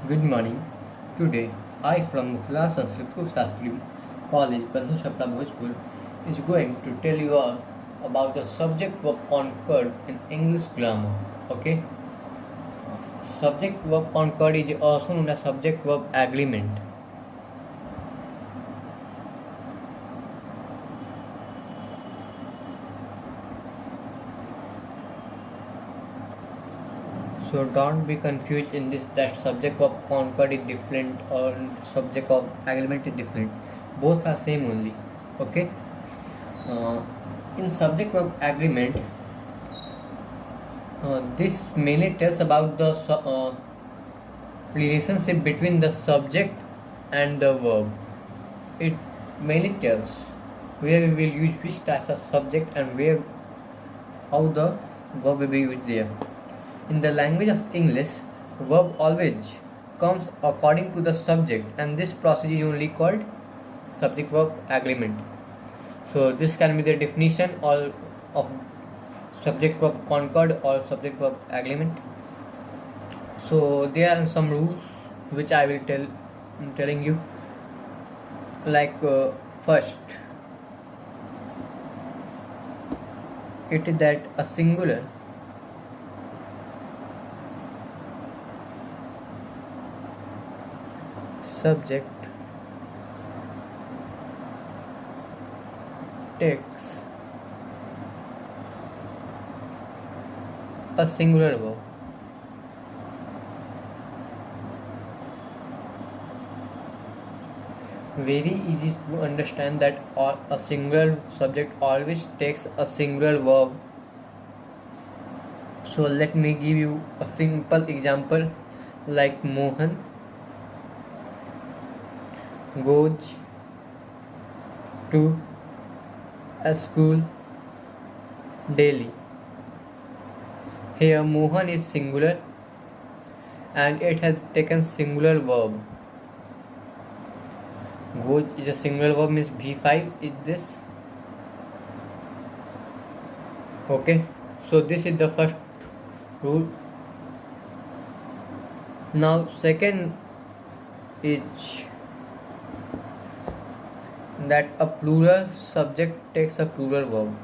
Good morning. Today, I from Mukla Sanskrit Shastri College, Bandhu Chapra Bhojpur, is going to tell you all about the subject verb concord in English grammar. Okay? Subject verb concord is also known as subject verb agreement. So don't be confused in this that subject verb concord is different or subject verb agreement is different. Both are same only. Okay? Uh, in subject verb agreement, this mainly tells about the relationship between the subject and the verb. It mainly tells where we will use which types of subject and where how the verb will be used there. In the language of English, verb always comes according to the subject, and this process is only called subject verb agreement. So this can be the definition of subject verb concord or subject verb agreement. So there are some rules which I will telling you. Like first, it is that a singular subject takes a singular verb. Very easy to understand that a singular subject always takes a singular verb. So let me give you a simple example like Mohan goes to a school daily. Here Mohan is singular and it has taken singular verb. Goes is a singular verb, means V5 is this. Okay, so this is the first rule. Now second is that a plural subject takes a plural verb.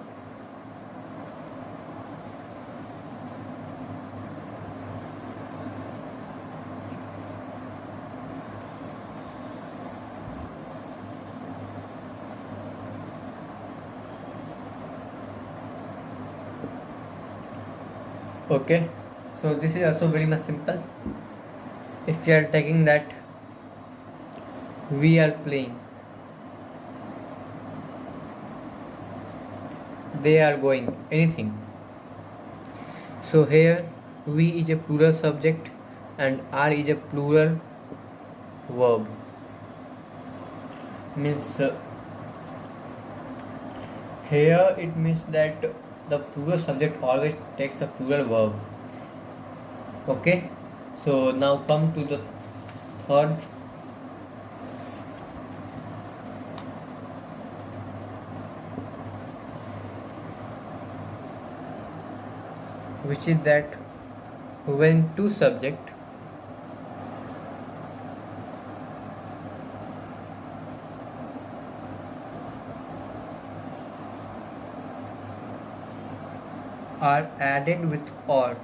Okay, so this is also very much simple. If we are taking that we are playing, they are going, anything. So here we is a plural subject and are is a plural verb, means here it means that the plural subject always takes a plural verb. Okay, so now come to the third, which is that when two subject are added with or,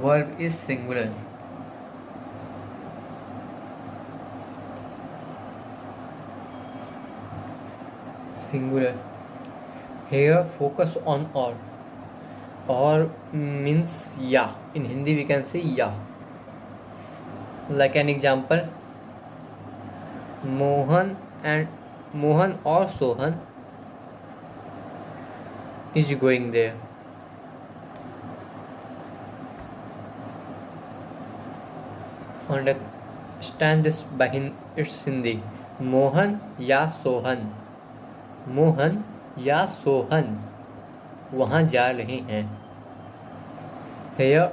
verb is singular. Singular. Here focus on or. Or means ya. In Hindi we can say ya. Like an example, Mohan or Sohan is going there. Understand this by its Hindi. Mohan या सोहन, मोहन या सोहन वहाँ जा रहे हैं. Here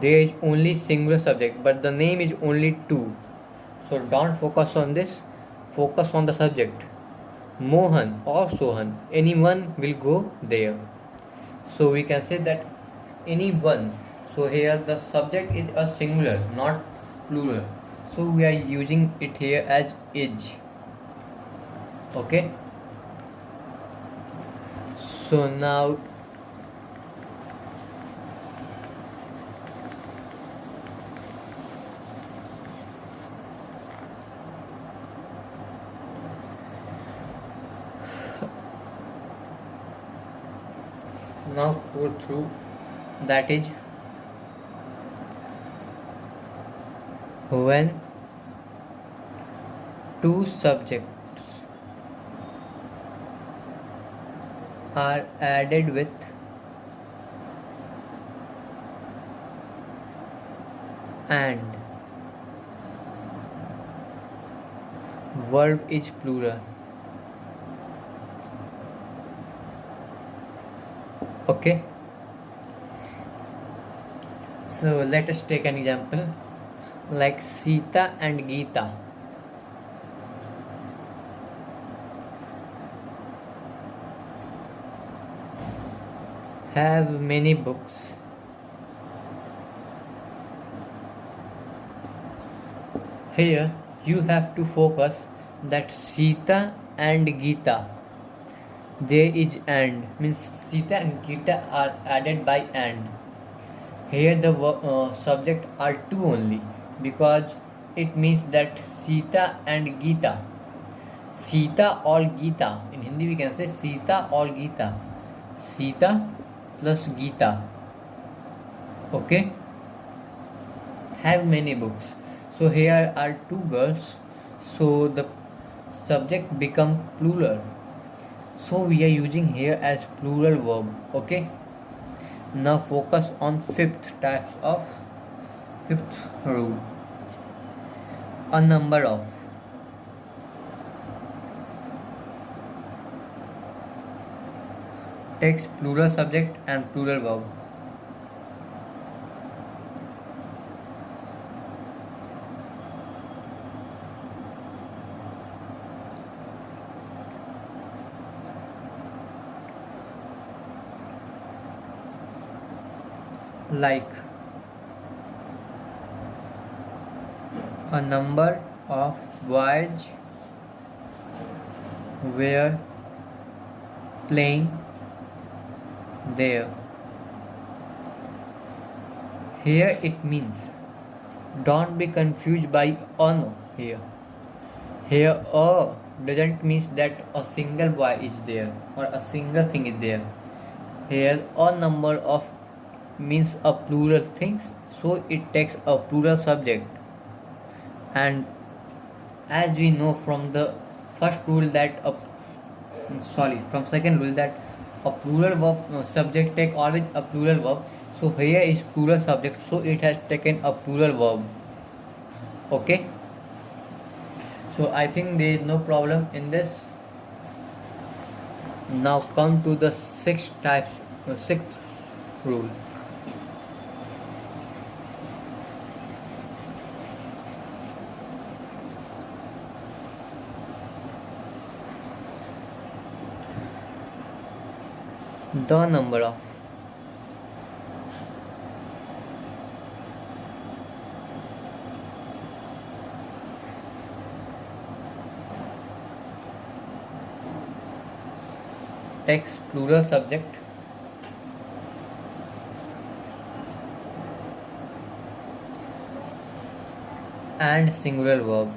there is only singular subject but the name is only two. So don't focus on this, focus on the subject. Mohan or Sohan, anyone will go there. So we can say that anyone. So here the subject is a singular, not plural. So we are using it here as is. Okay. So now go through, that is when two subjects are added with and verb is plural. Okay, so let us take an example like Sita and Geeta. Have many books. Here you have to focus that Sita and Geeta, there is and, means Sita and Geeta are added by and. Here the subject are two only, because it means that Sita and Geeta. Sita or Geeta. In Hindi we can say Sita or Geeta. Sita plus Geeta. Okay. Have many books. So here are two girls. So the subject become plural. So we are using here as plural verb. Okay. Now focus on fifth rule. A number of. Takes plural subject and plural verb. Like a number of boys were playing there. Here it means, don't be confused by on here. Here a doesn't mean that a single boy is there or a single thing is there. Here a number of means a plural things, so it takes a plural subject. And as we know from the first rule that from second rule that a plural verb subject take always a plural verb. So here is plural subject, so it has taken a plural verb. Okay, so I think there is no problem in this. Now come to the sixth rule. The number of. Takes plural subject and singular verb.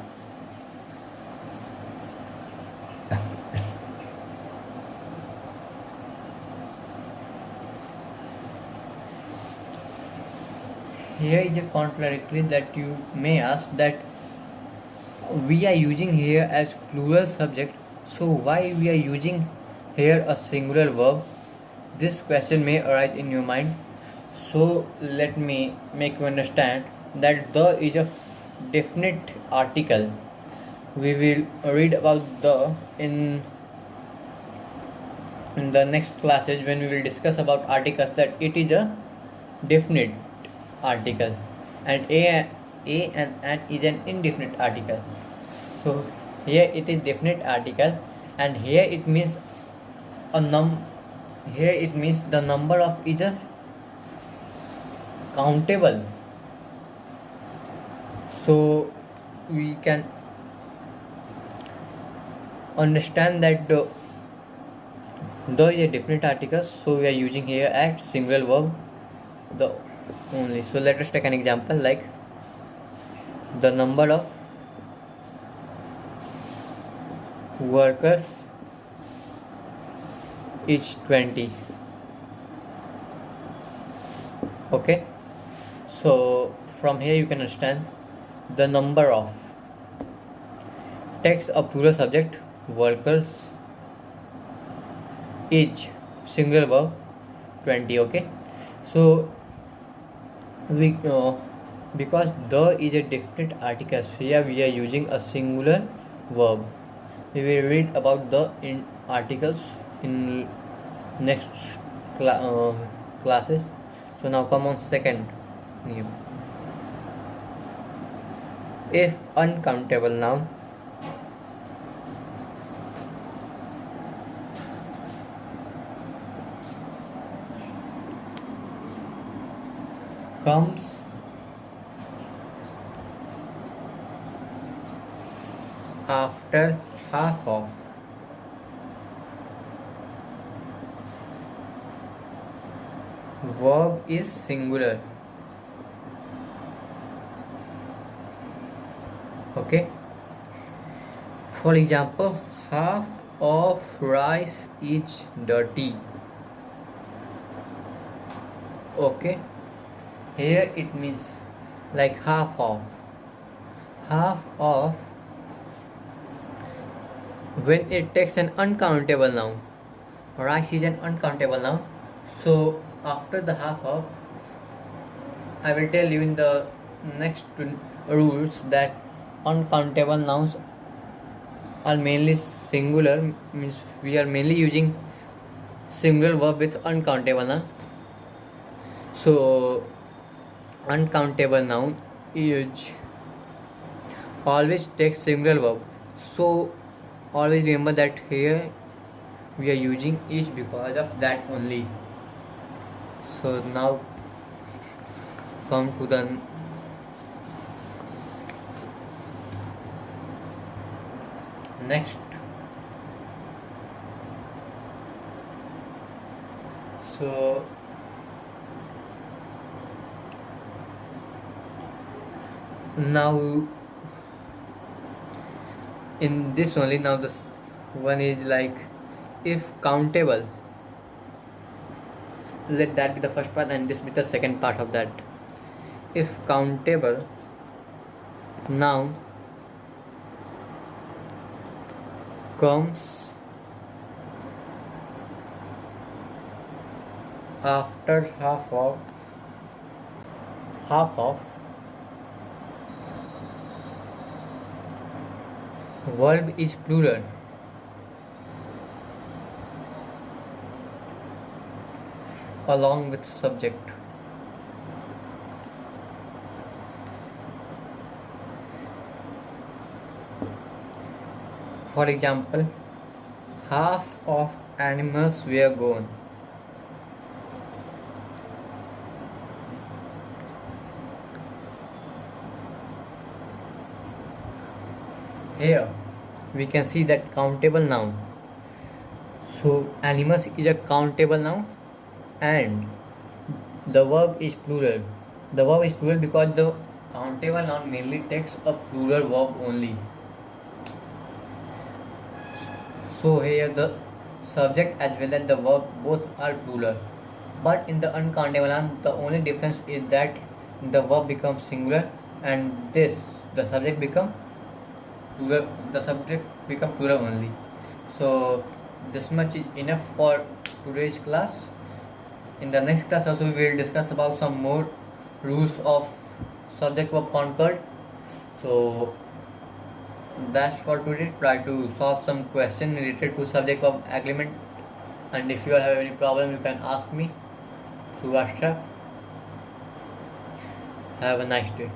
Here is a contradictory that you may ask, that we are using here as plural subject, so why we are using here a singular verb? This question may arise in your mind. So let me make you understand that the is a definite article. We will read about the in the next classes when we will discuss about articles, that it is a definite article, and a and an is an indefinite article. So here it is definite article, and here it means a here it means the number of is a countable. So we can understand that the is a definite article, so we are using here act singular verb the only. So let us take an example like the number of workers is 20. Okay, so from here you can understand the number of takes a plural subject, workers, each singular verb 20. Okay, so we because the is a definite article, so here we are using a singular verb. We will read about the in articles in next classes. So now come on second name. If uncountable noun comes after half of verb is singular. Okay, for example, half of rice is dirty. Okay, here it means like half of when it takes an uncountable noun. Rice is an uncountable noun, so after the half of, I will tell you in the next rules that uncountable nouns are mainly singular, means we are mainly using singular verb with uncountable noun. So uncountable noun is always takes singular verb, so always remember that here we are using each because of that only. So now come to the next. So now in this only, now this one is like if countable, let that be the first part and this be the second part of that. If countable noun comes after half of verb is plural, along with subject. For example, half of animals were gone. Here we can see that countable noun. So animals is a countable noun and the verb is plural. The verb is plural because the countable noun mainly takes a plural verb only. So here the subject as well as the verb both are plural. But in the uncountable noun, the only difference is that the verb becomes singular and the subject become plural. The subject become plural only. So this much is enough for today's class. In the next class also we will discuss about some more rules of subject verb concord. So that's for today. Try to solve some question related to subject verb agreement, and if you have any problem you can ask me through WhatsApp. Have a nice day.